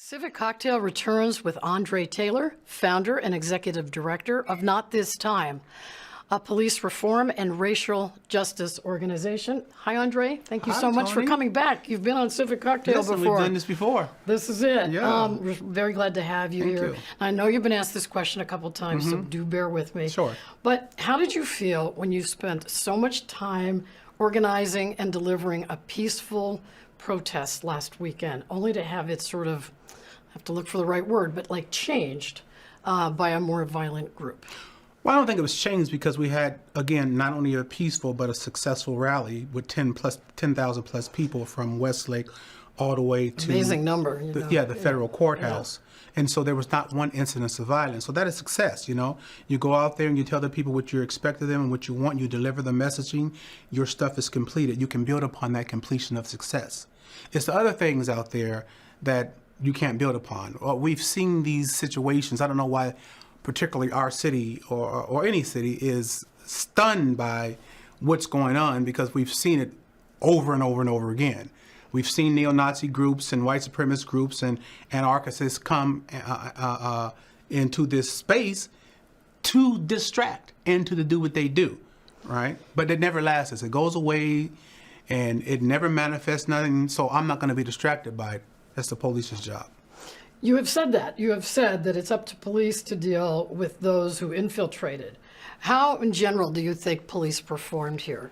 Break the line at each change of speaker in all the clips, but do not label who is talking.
Civic Cocktail returns with Andre Taylor, founder and executive director of Not This Time, a police reform and racial justice organization. Hi, Andre. Thank you so much for coming back. You've been on Civic Cocktail before.
We've done this before.
This is it.
Yeah.
We're very glad to have you
Thank
here.
you.
I know you've been asked this question a couple times, so do bear with me.
Sure.
But how did you feel when you spent so much time organizing and delivering a peaceful protest last weekend, only to have it sort of, I have to look for the right word, but like changed by a more violent group?
Well, I don't think it was changed because we had, again, not only a peaceful but a successful rally with 10,000 plus people from Westlake all the way to
Amazing number.
the federal courthouse. And so there was not one incidence of violence. So that is success, you know. You go out there and you tell the people what you expect of them and what you want. You deliver the messaging. Your stuff is completed. You can build upon that completion of success. It's the other things out there that you can't build upon. We've seen these situations. I don't know why particularly our city or any city is stunned by what's going on, because we've seen it over and over and over again. We've seen neo-Nazi groups and white supremacist groups and anarchists come into this space to distract and to do what they do, right? But it never lasts. It goes away and it never manifests nothing, so I'm not going to be distracted by it. That's the police's job.
You have said that. You have said that it's up to police to deal with those who infiltrated. How, in general, do you think police performed here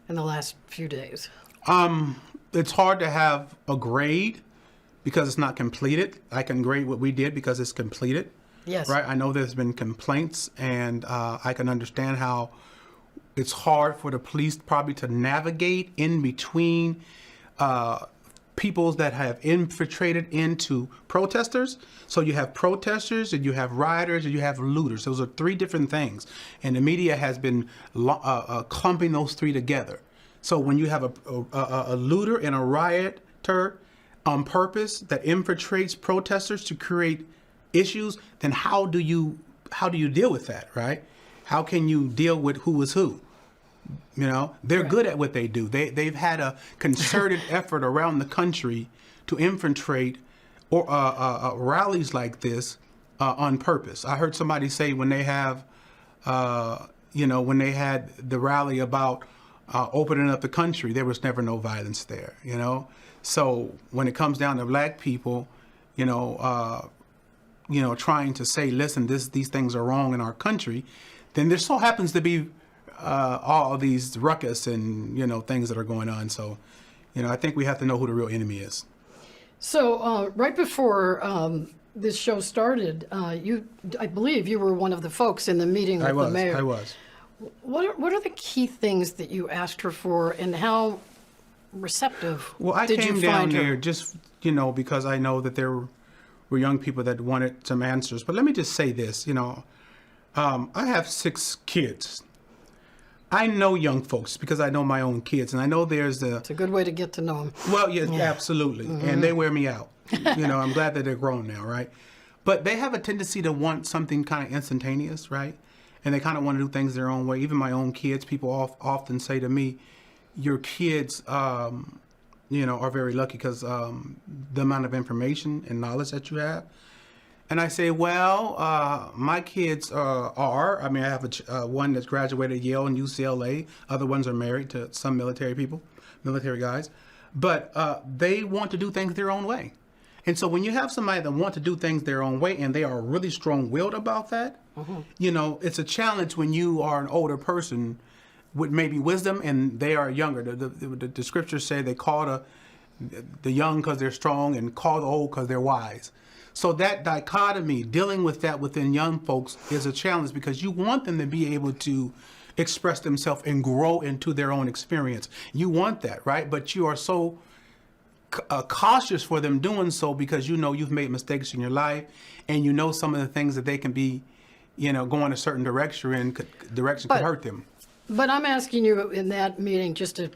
in the last few days?
It's hard to have a grade because it's not completed. I can grade what we did because it's completed.
Yes.
Right? I know there's been complaints, and I can understand how it's hard for the police probably to navigate in between peoples that have infiltrated into protesters. So you have protesters and you have rioters and you have looters. Those are three different things. And the media has been clumping those three together. So when you have a looter and a rioter on purpose that infiltrates protesters to create issues, then how do you deal with that, right? How can you deal with who is who? You know, they're good at what they do. They've had a concerted effort around the country to infiltrate or rallies like this on purpose. I heard somebody say when they have, when they had the rally about opening up the country, there was never no violence there. You know, so when it comes down to black people, trying to say, listen, these things are wrong in our country, then there so happens to be all of these ruckus and, things that are going on. So, I think we have to know who the real enemy is.
So right before this show started, I believe you were one of the folks in the meeting with the mayor.
I was.
What are the key things that you asked her for, and how receptive did you find her?
Well, I came down there just, because I know that there were young people that wanted some answers. But let me just say this, I have 6 kids. I know young folks because I know my own kids, and I know there's
It's a good way to get to know them.
Well, yes, yeah. Absolutely. Mm-hmm. And they wear me out. I'm glad that they're grown now, right? But they have a tendency to want something kind of instantaneous, right? And they kind of want to do things their own way. Even my own kids, people often say to me, your kids, are very lucky because the amount of information and knowledge that you have. And I say, well, my kids are. I mean, I have one that's graduated Yale and UCLA. Other ones are married to some military guys. But they want to do things their own way. And so when you have somebody that want to do things their own way and they are really strong-willed about that, it's a challenge when you are an older person with maybe wisdom and they are younger. The scriptures say they call the young because they're strong and call the old because they're wise. So that dichotomy, dealing with that within young folks is a challenge because you want them to be able to express themselves and grow into their own experience. You want that, right? But you are so cautious for them doing so because you've made mistakes in your life and some of the things that they can be, going a certain direction could hurt them.
But I'm asking you in that meeting just a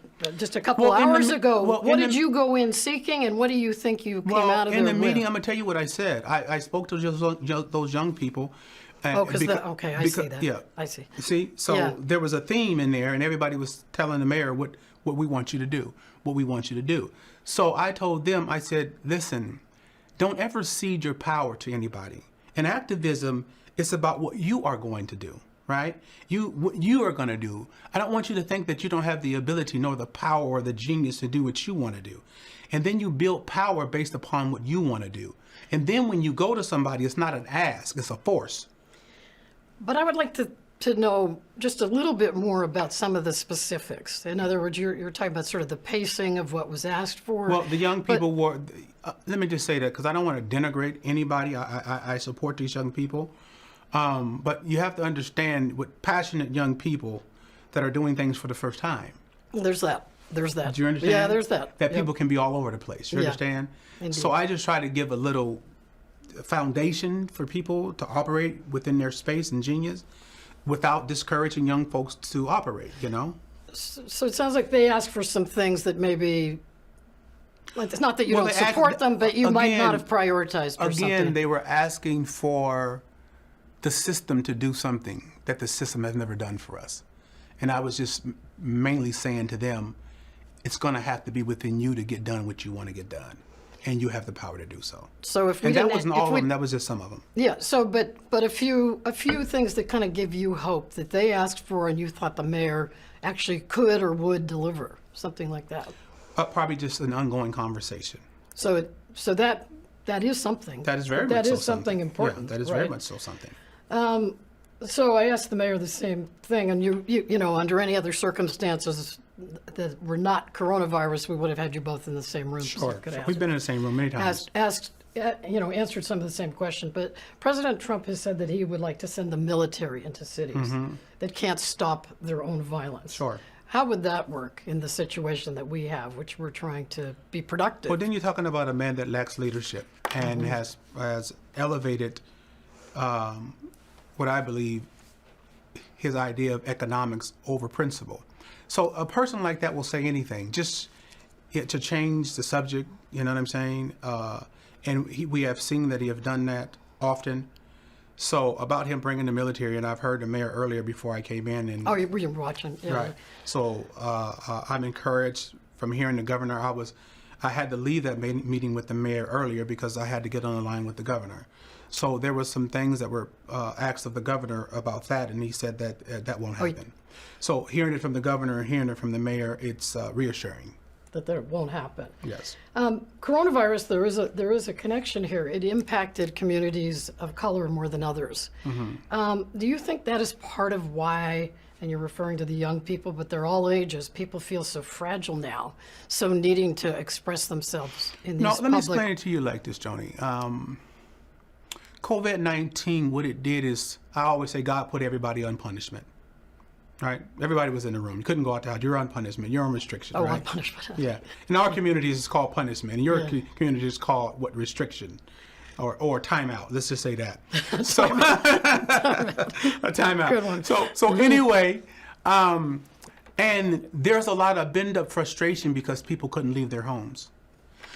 couple hours ago, what did you go in seeking and what do you think you came out of there with?
In the meeting, I'm going to tell you what I said. I spoke to those young people.
I see that.
Yeah.
I see.
See? So there was a theme in there and everybody was telling the mayor what we want you to do, what we want you to do. So I told them, I said, listen, don't ever cede your power to anybody. And activism is about what you are going to do, right? What you are going to do. I don't want you to think that you don't have the ability nor the power or the genius to do what you want to do. And then you build power based upon what you want to do. And then when you go to somebody, it's not an ask, it's a force.
But I would like to know just a little bit more about some of the specifics. In other words, you're talking about sort of the pacing of what was asked for.
Well, the young people were, let me just say that because I don't want to denigrate anybody. I support these young people. But you have to understand with passionate young people that are doing things for the first time.
There's that. Do
you understand?
Yeah, there's that.
That people can be all over the place. You understand?
Indeed.
So I just try to give a little foundation for people to operate within their space and genius without discouraging young folks to operate, you know?
So it sounds like they ask for some things that maybe, like, it's not that you don't support them, but you might not have prioritized for something.
Again, they were asking for the system to do something that the system has never done for us. And I was just mainly saying to them, it's going to have to be within you to get done what you want to get done. And you have the power to do so.
So if we
and that
didn't,
wasn't all of them, that was just some of them.
Yeah, so but a few things that kind of give you hope that they asked for and you thought the mayor actually could or would deliver, something like that.
Probably just an ongoing conversation.
So that is something.
That is very much so
something important.
Yeah, that is very much so something.
So I asked the mayor the same thing, and you know, under any other circumstances that were not coronavirus, we would have had you both in the same room.
Sure. We've been in the same room many times.
Answered some of the same question. But President Trump has said that he would like to send the military into cities that can't stop their own violence.
Sure.
How would that work in the situation that we have, which we're trying to be productive?
Well, then you're talking about a man that lacks leadership and has elevated what I believe his idea of economics over principle. So a person like that will say anything just to change the subject, you know what I'm saying? And we have seen that he have done that often. So about him bringing the military, and I've heard the mayor earlier before I came in. And
oh, you were watching. Yeah.
Right. So I'm encouraged from hearing the governor. I had to leave that meeting with the mayor earlier because I had to get on the line with the governor. So there were some things that were asked of the governor about that, and he said that that won't happen. So hearing it from the governor and hearing it from the mayor, it's reassuring.
That won't happen.
Yes.
Coronavirus, there is a connection here. It impacted communities of color more than others. Do you think that is part of why, and you're referring to the young people, but they're all ages, people feel so fragile now, so needing to express themselves in these
let me explain it to you like this, Joni. COVID-19, what it did is, I always say God put everybody on punishment. Right? Everybody was in the room. You couldn't go out the house. You're on punishment. You're on restriction.
Oh,
right?
on punishment.
Yeah. In our communities, it's called punishment. In your community, it's called what? Restriction, or timeout. Let's just say that. So, a timeout.
Good one.
So anyway, and there's a lot of bend up frustration because people couldn't leave their homes.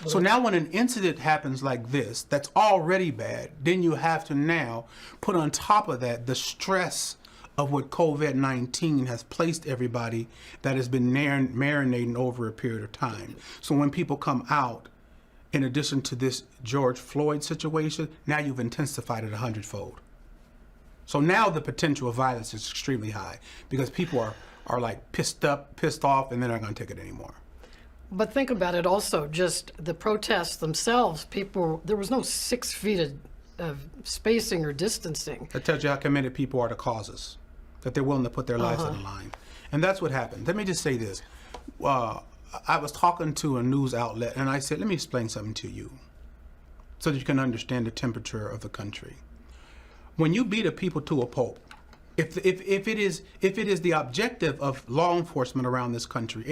So now when an incident happens like this, that's already bad, then you have to now put on top of that the stress of what COVID-19 has placed everybody that has been marinating over a period of time. So when people come out, in addition to this George Floyd situation, now you've intensified it 100-fold. So now the potential of violence is extremely high because people are like pissed off, and they're not going to take it anymore.
But think about it also, just the protests themselves, there was no 6 feet of spacing or distancing.
That tells you how committed people are to causes, that they're willing to put their lives on the line. And that's what happened. Let me just say this. I was talking to a news outlet, and I said, let me explain something to you so that you can understand the temperature of the country. When you beat a people to a pulp, if it is the objective of law enforcement around this country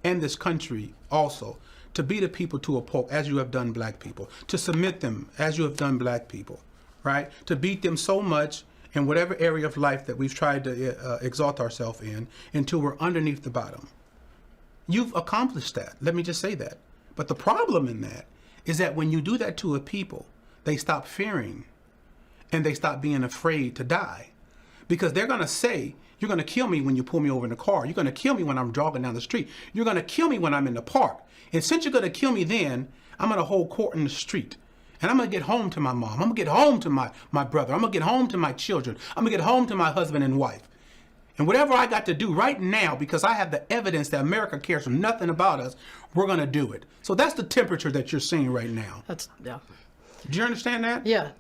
and this country also to beat a people to a pulp as you have done black people, to submit them as you have done black people, right? To beat them so much in whatever area of life that we've tried to exalt ourselves in until we're underneath the bottom. You've accomplished that. Let me just say that. But the problem in that is that when you do that to a people, they stop fearing and they stop being afraid to die. Because they're going to say, you're going to kill me when you pull me over in the car. You're going to kill me when I'm jogging down the street. You're going to kill me when I'm in the park. And since you're going to kill me then, I'm going to hold court in the street. And I'm going to get home to my mom. I'm going to get home to my brother. I'm going to get home to my children. I'm going to get home to my husband and wife. And whatever I got to do right now, because I have the evidence that America cares nothing about us, we're going to do it. So that's the temperature that you're seeing right now.
Yeah.
Do you understand that?
Yeah.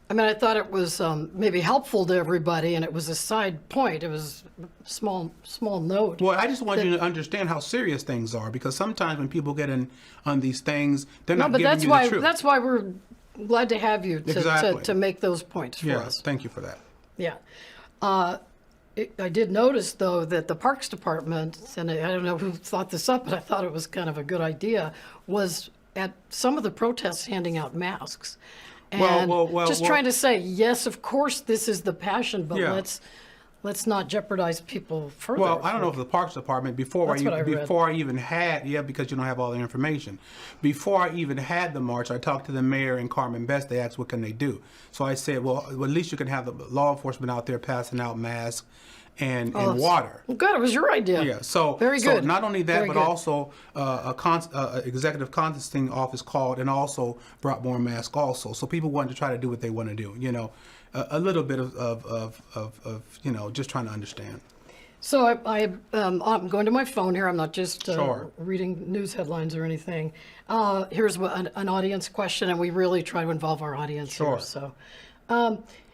I mean, I thought it was maybe helpful to everybody, and it was a side point. It was a small note.
Well, I just want you to understand how serious things are, because sometimes when people get in on these things, they're not giving you the truth.
That's why we're glad to have you
Exactly.
to make those points for us.
Thank you for that.
Yeah. I did notice, though, that the Parks Department, and I don't know who thought this up, but I thought it was kind of a good idea, was at some of the protests handing out masks. And trying to say, yes, of course, this is the passion, but let's not jeopardize people further.
Well, I don't know if the Parks Department, before I even had, because you don't have all the information, before I even had the march, I talked to the mayor and Carmen Best. They asked, what can they do? So I said, well, at least you can have the law enforcement out there passing out masks and water.
Well, good. It was your idea.
Yeah. So
very good.
So not only that,
very
but
good.
Also executive consulting office called and also brought more masks also. So people wanted to try to do what they want to do. You know, a little bit of you know, just trying to understand.
So I'm going to my phone here. I'm not just
Sure.
reading news headlines or anything. Here's an audience question, and we really try to involve our audience
Sure.
here. So,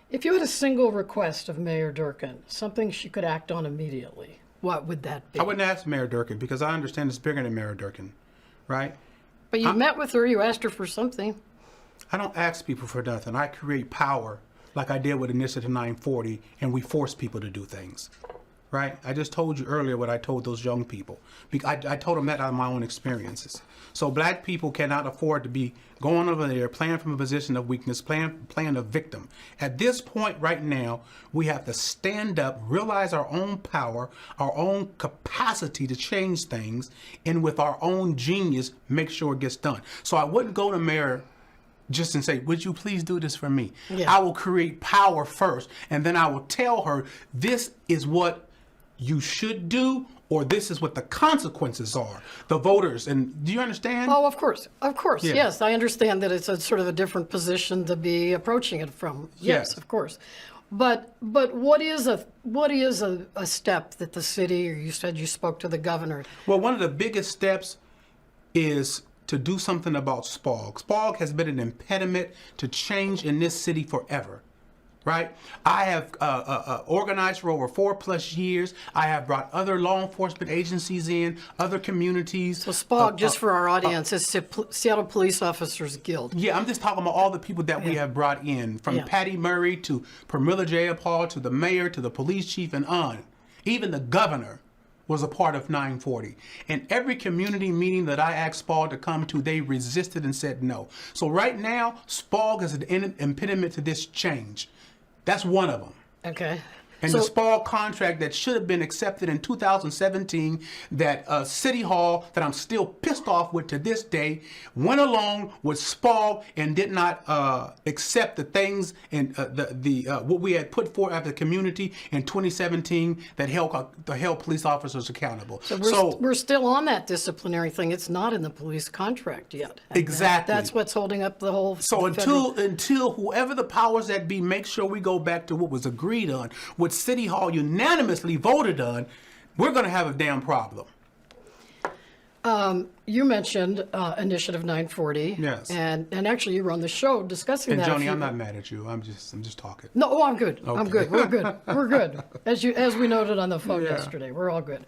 if you had a single request of Mayor Durkan, something she could act on immediately, what would that be?
I wouldn't ask Mayor Durkan, because I understand it's bigger than Mayor Durkan, right?
But you met with her. You asked her for something.
I don't ask people for nothing. I create power, like I did with Initiative 940, and we force people to do things. Right? I just told you earlier what I told those young people. I told them that out of my own experiences. So black people cannot afford to be going over there playing from a position of weakness, playing a victim. At this point right now, we have to stand up, realize our own power, our own capacity to change things, and with our own genius, make sure it gets done. So I wouldn't go to Mayor just and say, would you please do this for me?
Yeah.
I will create power first, and then I will tell her, this is what you should do, or this is what the consequences are. The voters, and do you understand?
Oh, of course,
Yeah.
yes. I understand that it's a sort of a different position to be approaching it from. Yes. Of course. But what is a step that the city, or you said you spoke to the governor?
Well, one of the biggest steps is to do something about SPOG. SPOG has been an impediment to change in this city forever. Right? I have organized for over 4+ years. I have brought other law enforcement agencies in, other communities.
So SPOG, just for our audience, is Seattle Police Officers Guild.
Yeah, I'm just talking about all the people that we have brought in, from Patty Murray to Pramila Jayapal to the mayor to the police chief and on. Even the governor was a part of 940. And every community meeting that I asked SPOG to come to, they resisted and said no. So right now, SPOG is an impediment to this change. That's one of them.
Okay.
And the SPOG contract that should have been accepted in 2017, that City Hall, that I'm still pissed off with to this day, went along with SPOG and did not accept the things and what we had put forth as a community in 2017 that held police officers accountable.
So we're still on that disciplinary thing. It's not in the police contract yet. And
Exactly.
That's what's holding up the whole.
So until whoever the powers that be make sure we go back to what was agreed on, what City Hall unanimously voted on, we're going to have a damn problem.
You mentioned Initiative 940.
Yes.
And actually you were on the show discussing
And
that.
Joni, I'm not mad at you. I'm just talking.
No, oh, I'm good. I'm
Okay.
good. We're good. We're good. As we noted on the phone yesterday, we're all good.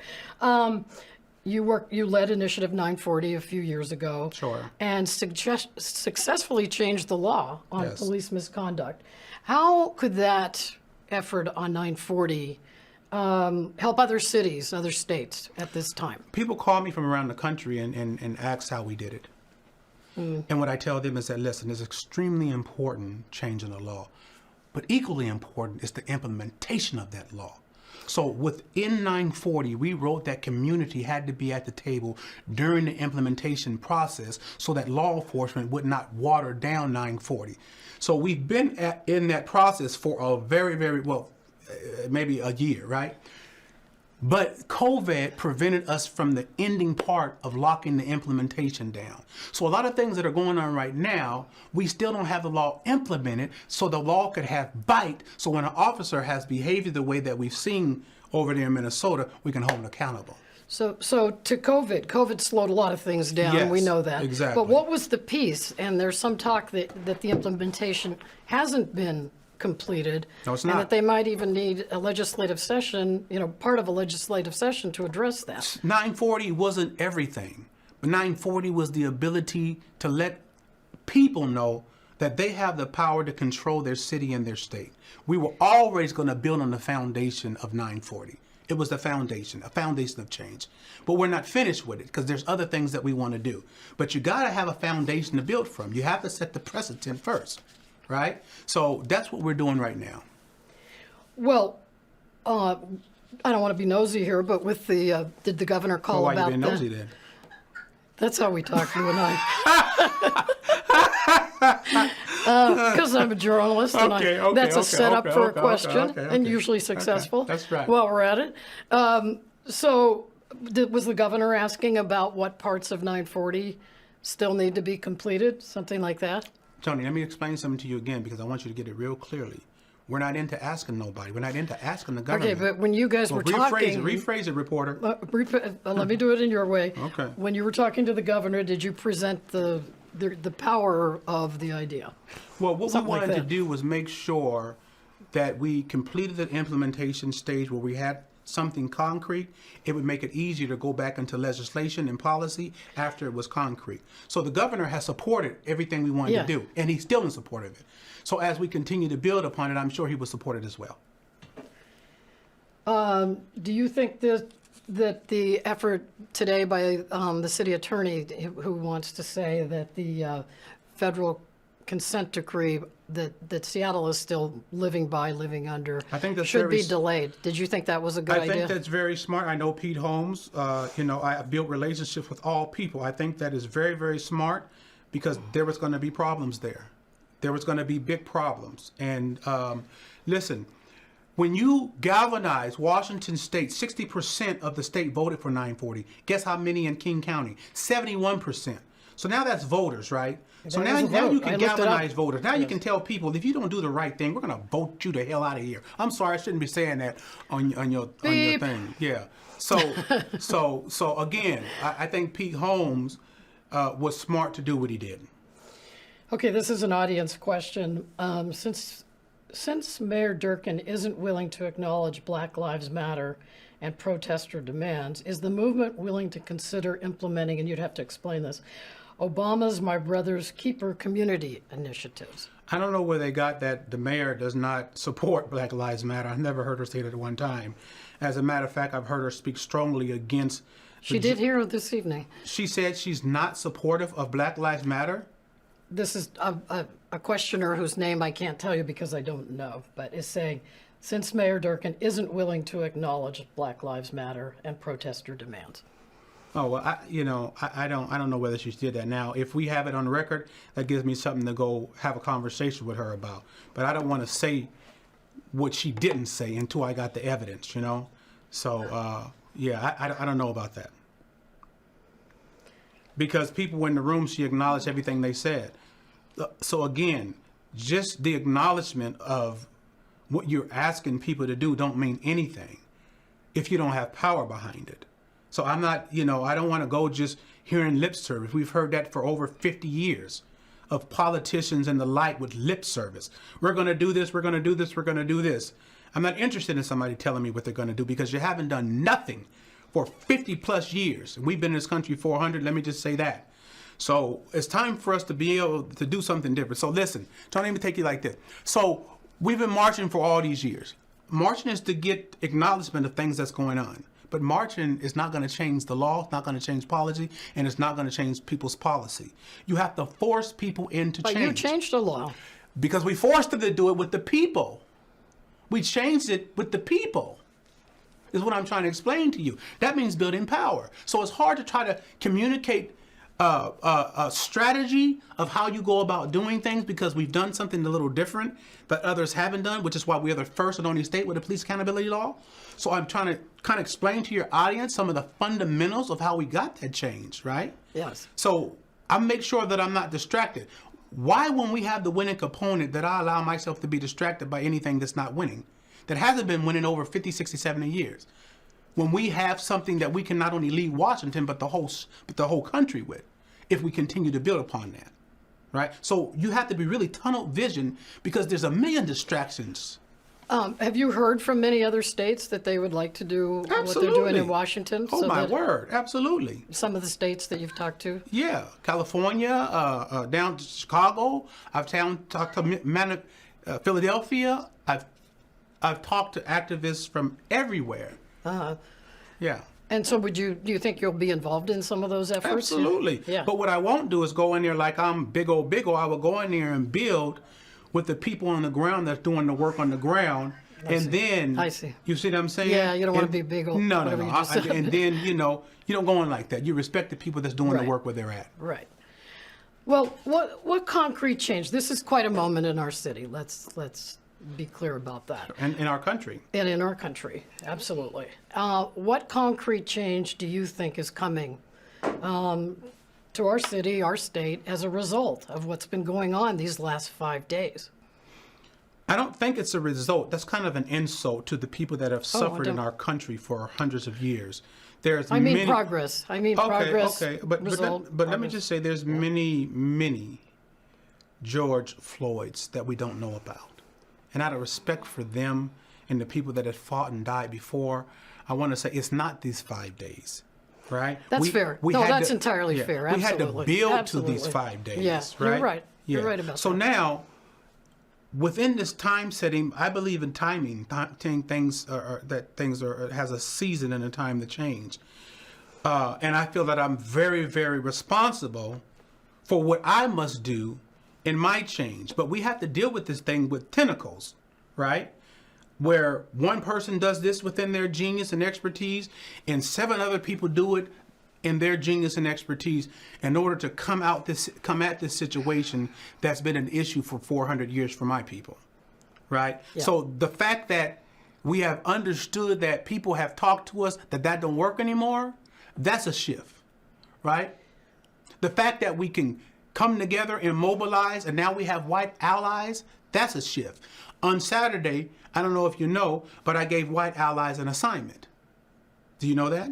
You led Initiative 940 a few years ago.
Sure.
And successfully changed the law on
Yes.
police misconduct. How could that effort on 940 help other cities, other states at this time?
People call me from around the country and ask how we did it. And what I tell them is that, listen, it's extremely important changing the law. But equally important is the implementation of that law. So within 940, we wrote that community had to be at the table during the implementation process so that law enforcement would not water down 940. So we've been in that process for a very, very, maybe a year, right? But COVID prevented us from the ending part of locking the implementation down. So a lot of things that are going on right now, we still don't have the law implemented so the law could have bite. So when an officer has behavior the way that we've seen over there in Minnesota, we can hold them accountable.
So to COVID slowed a lot of things down.
Yes,
We know that.
exactly.
But what was the piece? And there's some talk that the implementation hasn't been completed.
No, it's
and
not.
that they might even need a legislative session, part of a legislative session to address that.
940 wasn't everything, but 940 was the ability to let people know that they have the power to control their city and their state. We were always going to build on the foundation of 940. It was the foundation, a foundation of change. But we're not finished with it because there's other things that we want to do. But you got to have a foundation to build from. You have to set the precedent first, right? So that's what we're doing right now.
Well, I don't want to be nosy here, but with did the governor call
Why
about
you being
that?
nosy then?
That's how we talk, you and I. Because I'm a journalist, and that's a setup for a question, and usually successful.
That's right.
While we're at it. So was the governor asking about what parts of 940 still need to be completed, something like that?
Tony, let me explain something to you again because I want you to get it real clearly. We're not into asking nobody. We're not into asking the government.
Okay, but when you guys were talking...
Rephrase it, reporter.
Let me do it in your way.
Okay.
When you were talking to the governor, did you present the power of the idea?
Well, what
Something
we
like
wanted to
that.
do was make sure that we completed the implementation stage where we had something concrete. It would make it easier to go back into legislation and policy after it was concrete. So the governor has supported everything we wanted
Yeah.
to do, and he's still in support of it. So as we continue to build upon it, I'm sure he will support it as well.
Do you think that the effort today by the city attorney, who wants to say that the federal consent decree that Seattle is still living under,
I think that's
should
very
be delayed? Did you think that was a good
I
idea?
think that's very smart. I know Pete Holmes. I built relationships with all people. I think that is very, very smart because there was going to be problems there. There was going to be big problems. And listen, when you galvanize Washington State, 60% of the state voted for 940. Guess how many in King County? 71%. So now that's voters, right? So
That is a
now
vote.
you
I
can
looked it up.
galvanize voters. Now you
Yes.
can tell people, if you don't do the right thing, we're going to vote you the hell out of here. I'm sorry, I shouldn't be saying that on your
Beep.
thing. Yeah. So again, I think Pete Holmes was smart to do what he did.
Okay, this is an audience question. Since Mayor Durkin isn't willing to acknowledge Black Lives Matter and protester demands, is the movement willing to consider implementing, and you'd have to explain this, Obama's My Brother's Keeper community initiatives?
I don't know where they got that the mayor does not support Black Lives Matter. I've never heard her say that at one time. As a matter of fact, I've heard her speak strongly against...
She did here this evening.
She said she's not supportive of Black Lives Matter?
This is a questioner whose name I can't tell you because I don't know, but is saying, since Mayor Durkin isn't willing to acknowledge Black Lives Matter and protester demands.
Oh, well, I don't know whether she did that. Now, if we have it on record, that gives me something to go have a conversation with her about. But I don't want to say what she didn't say until I got the evidence, So, I don't know about that. Because people were in the room, she acknowledged everything they said. So again, just the acknowledgement of what you're asking people to do don't mean anything if you don't have power behind it. So I'm not, I don't want to go just hearing lip service. We've heard that for over 50 years of politicians and the like with lip service. We're going to do this, we're going to do this, we're going to do this. I'm not interested in somebody telling me what they're going to do because you haven't done nothing for 50 plus years. And we've been in this country 400, let me just say that. So it's time for us to be able to do something different. So listen, Tony, let me take you like this. So we've been marching for all these years. Marching is to get acknowledgement of things that's going on. But marching is not going to change the law, it's not going to change policy, and it's not going to change people's policy. You have to force people into change.
But you changed the law.
Because we forced them to do it with the people. We changed it with the people, is what I'm trying to explain to you. That means building power. So it's hard to try to communicate a strategy of how you go about doing things, because we've done something a little different that others haven't done, which is why we are the first and only state with a police accountability law. So I'm trying to kind of explain to your audience some of the fundamentals of how we got that change, right?
Yes.
So I make sure that I'm not distracted. Why, when we have the winning component, that I allow myself to be distracted by anything that's not winning, that hasn't been winning over 50, 60, 70 years? When we have something that we can not only lead Washington, but the whole country with, if we continue to build upon that, right? So you have to be really tunnel vision, because there's a million distractions.
Have you heard from many other states that they would like to do what they're doing in Washington?
Oh, my word, absolutely.
Some of the states that you've talked to?
Yeah, California, down to Chicago. I've talked to Philadelphia. I've talked to activists from everywhere. Yeah.
And so do you think you'll be involved in some of those efforts?
Absolutely.
Yeah.
But what I won't do is go in there like I'm big old. I will go in there and build with the people on the ground that's doing the work on the ground. Then
I see.
You see what I'm saying?
Yeah, you don't want to be big old.
No.
And
then you don't go in like that. You respect the people that's doing the work where they're at.
Right. Well, what concrete change? This is quite a moment in our city. Let's be clear about that.
And in our country.
And in our country, absolutely. What concrete change do you think is coming to our city, our state, as a result of what's been going on these last 5 days?
I don't think it's a result. That's kind of an insult to the people that have suffered in our country for hundreds of years.
I mean progress. Progress.
Okay. But let me just say, there's many George Floyds that we don't know about. And out of respect for them and the people that have fought and died before, I want to say it's not these 5 days, right?
That's fair. That's entirely fair. Absolutely.
We had to build to these 5 days,
right? You're right. You're right about that.
So now, within this time setting, I believe in timing. Things has a season and a time to change. And I feel that I'm very, very responsible for what I must do in my change. But we have to deal with this thing with tentacles, right? Where one person does this within their genius and expertise, and 7 other people do it in their genius and expertise, in order to come at this situation that's been an issue for 400 years for my people, right? Yeah. So the fact that we have understood that people have talked to us that don't work anymore, that's a shift, right? The fact that we can come together and mobilize, and now we have white allies, that's a shift. On Saturday, I don't know if you know, but I gave white allies an assignment. Do you know that?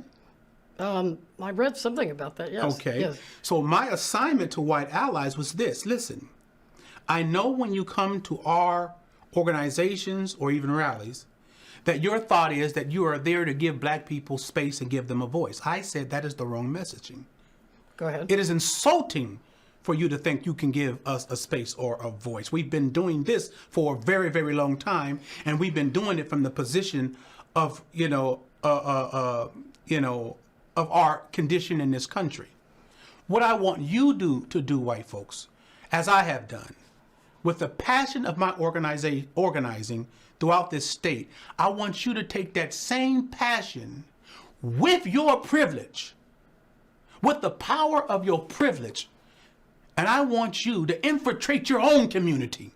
I read something about that, yes.
Okay.
Yes.
So my assignment to white allies was this. Listen, I know when you come to our organizations or even rallies, that your thought is that you are there to give black people space and give them a voice. I said that is the wrong messaging.
Go ahead.
It is insulting for you to think you can give us a space or a voice. We've been doing this for a very, very long time, and we've been doing it from the position of, of our condition in this country. What I want you to do, white folks, as I have done, with the passion of my organizing throughout this state, I want you to take that same passion with your privilege, with the power of your privilege, and I want you to infiltrate your own community.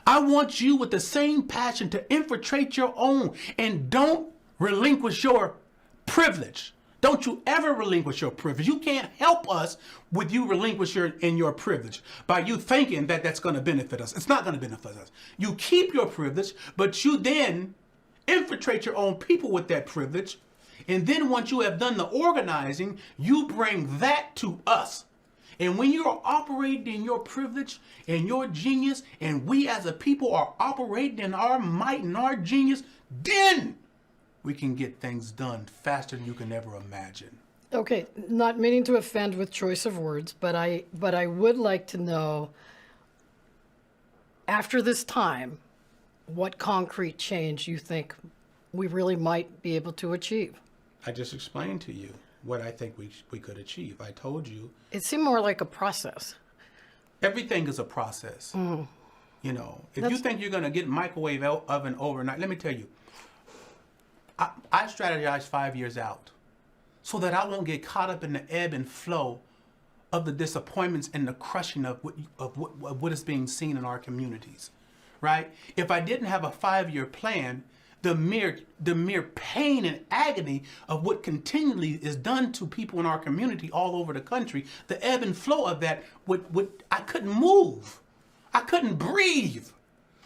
I want you with the same passion to infiltrate your own, and don't relinquish your privilege. Don't you ever relinquish your privilege. You can't help us with you relinquish your privilege by you thinking that that's going to benefit us. It's not going to benefit us. You keep your privilege, but you then infiltrate your own people with that privilege. And then once you have done the organizing, you bring that to us. And when you're operating in your privilege and your genius, and we as a people are operating in our might and our genius, then we can get things done faster than you can ever imagine.
Okay, not meaning to offend with choice of words, but I would like to know, after this time, what concrete change you think we really might be able to achieve.
I just explained to you what I think we could achieve. I told you.
It seemed more like a process.
Everything is a process. Mm-hmm. You know, if you think you're going to get microwave oven overnight, let me tell you, I strategized 5 years out. so that I won't get caught up in the ebb and flow of the disappointments and the crushing of what is being seen in our communities, right? If I didn't have a 5-year plan, the mere pain and agony of what continually is done to people in our community all over the country, the ebb and flow of that I couldn't move. I couldn't breathe.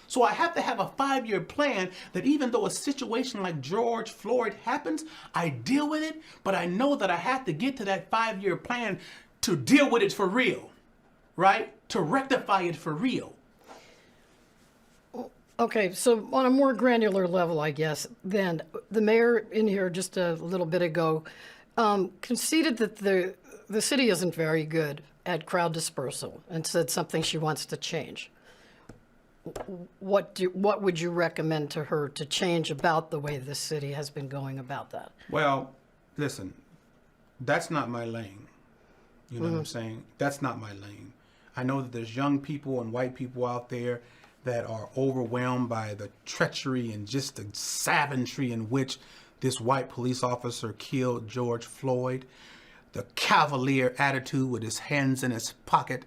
So I have to have a 5-year plan that even though a situation like George Floyd happens, I deal with it, but I know that I have to get to that 5-year plan to deal with it for real, right? To rectify it for real.
Okay, so on a more granular level, I guess, then the mayor in here just a little bit ago conceded that the city isn't very good at crowd dispersal and said something she wants to change. What would you recommend to her to change about the way the city has been going about that?
Well, listen, that's not my lane. You know what I'm saying? That's not my lane. I know that there's young people and white people out there that are overwhelmed by the treachery and just the savagery in which this white police officer killed George Floyd. The cavalier attitude with his hands in his pocket.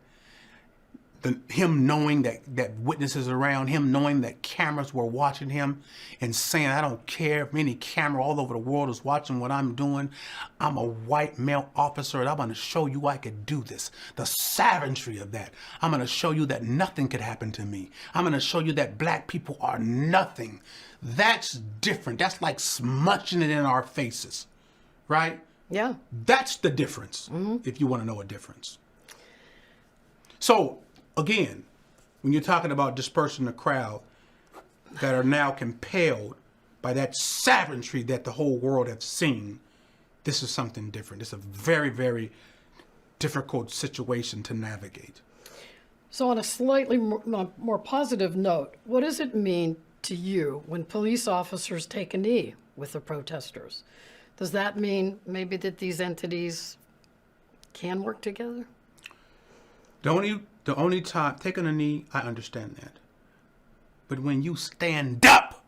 Him knowing that witnesses around him, knowing that cameras were watching him and saying, I don't care if any camera all over the world is watching what I'm doing. I'm a white male officer and I'm going to show you I could do this. The savagery of that. I'm going to show you that nothing could happen to me. I'm going to show you that black people are nothing. That's different. That's like smudging it in our faces, right?
Yeah.
That's the difference, if you want to know a difference. So, again, when you're talking about dispersing the crowd that are now compelled by that savagery that the whole world has seen, this is something different. It's a very, very difficult situation to navigate.
So on a slightly more positive note, what does it mean to you when police officers take a knee with the protesters? Does that mean maybe that these entities can work together?
The only time, taking a knee, I understand that. But when you stand up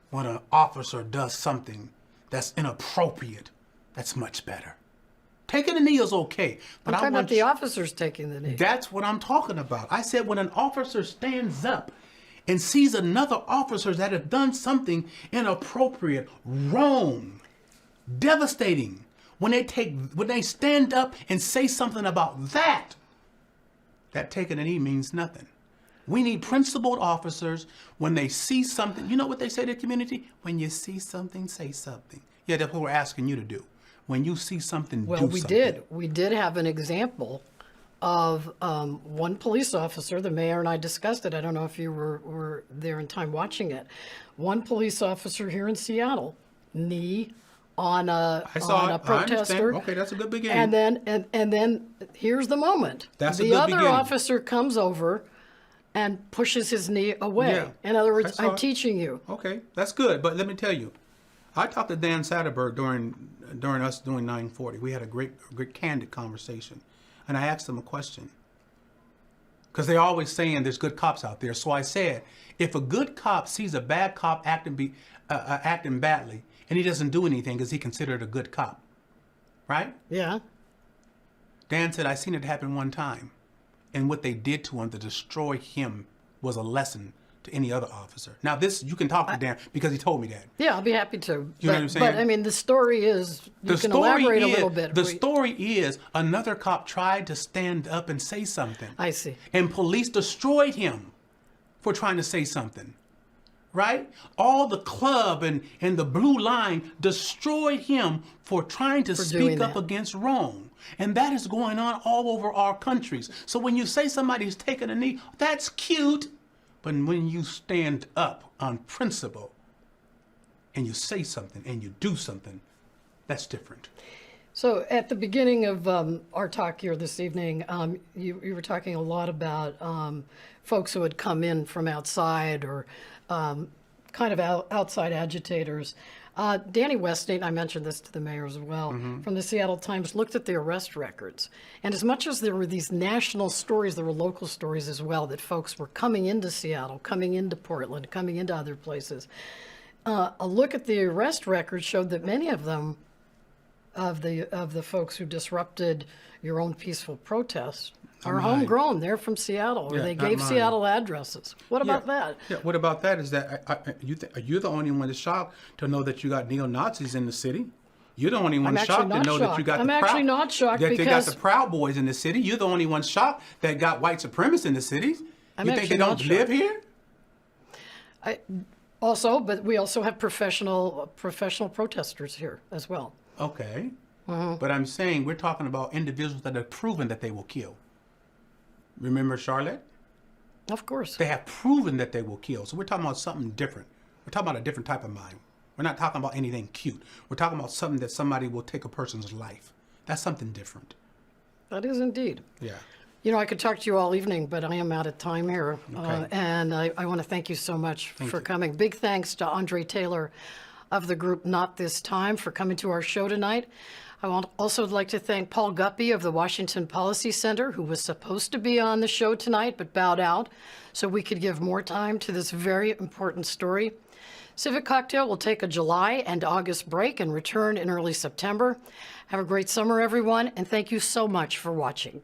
when an officer does something that's inappropriate, that's much better. Taking a knee is okay. But
I'm talking about the officers taking the knee.
That's what I'm talking about. I said when an officer stands up and sees another officer that have done something inappropriate, wrong, devastating, when they stand up and say something about that taking a knee means nothing. We need principled officers when they see something. You know what they say to the community? When you see something, say something. Yeah, that's what we're asking you to do. When you see something, do something.
We did have an example of one police officer. The mayor and I discussed it. I don't know if you were there in time watching it. One police officer here in Seattle, knee on a protester.
Okay, that's a good beginning.
And then here's the moment.
That's
the
a good
other
beginning.
officer comes over and pushes his knee away.
Yeah,
in other words, I'm
it.
teaching you.
Okay, that's good. But let me tell you, I talked to Dan Satterberg during us doing 940. We had a great candid conversation, and I asked him a question because they're always saying there's good cops out there. So I said, if a good cop sees a bad cop acting badly, and he doesn't do anything, is he considered a good cop? Right?
Yeah.
Dan said, I seen it happen one time. And what they did to him to destroy him was a lesson to any other officer. Now, this, you can talk to Dan because he told me that.
Yeah, I'll be happy to.
You know what I'm saying?
But, I mean, the story is, you can elaborate a little bit.
The story is another cop tried to stand up and say something.
I see.
And police destroyed him for trying to say something. Right? All the club and the blue line destroyed him for trying to speak up against wrong. And that is going on all over our countries. So when you say somebody's taking a knee, that's cute. But when you stand up on principle and you say something and you do something, that's different.
So at the beginning of our talk here this evening, you were talking a lot about folks who had come in from outside or kind of outside agitators. Danny Westgate, I mentioned this to the mayor as well, from the Seattle Times, looked at the arrest records. And as much as there were these national stories, there were local stories as well that folks were coming into Seattle, coming into Portland, coming into other places. A look at the arrest records showed that many of them of the folks who disrupted your own peaceful protest are
mine.
homegrown. They're from Seattle, or
Yeah,
they
not
gave
mine.
Seattle addresses. What about that?
Yeah, what about that is that you're the only one that's shocked to know that you got neo-Nazis in the city. You're the only one
I'm actually
shocked to
not
know that you
shocked.
got
I'm
the
actually not shocked
that they got
because-
the Proud Boys in the city. You're the only one shocked that got white supremacists in the cities.
I'm
You think they
actually not
don't live
shocked.
here?
But we also have professional protesters here as well.
Okay.
Mm-hmm.
But I'm saying we're talking about individuals that have proven that they will kill. Remember Charlotte?
Of course.
They have proven that they will kill. So we're talking about something different. We're talking about a different type of mind. We're not talking about anything cute. We're talking about something that somebody will take a person's life. That's something different.
That is indeed.
Yeah.
You know, I could talk to you all evening, but I am out of time here.
Okay.
And I want to thank you so much for
you.
coming. Big thanks to Andre Taylor of the group Not This Time for coming to our show tonight. I want also like to thank Paul Guppy of the Washington Policy Center, who was supposed to be on the show tonight but bowed out, so we could give more time to this very important story. Civic Cocktail will take a July and August break and return in early September. Have a great summer, everyone, and thank you so much for watching.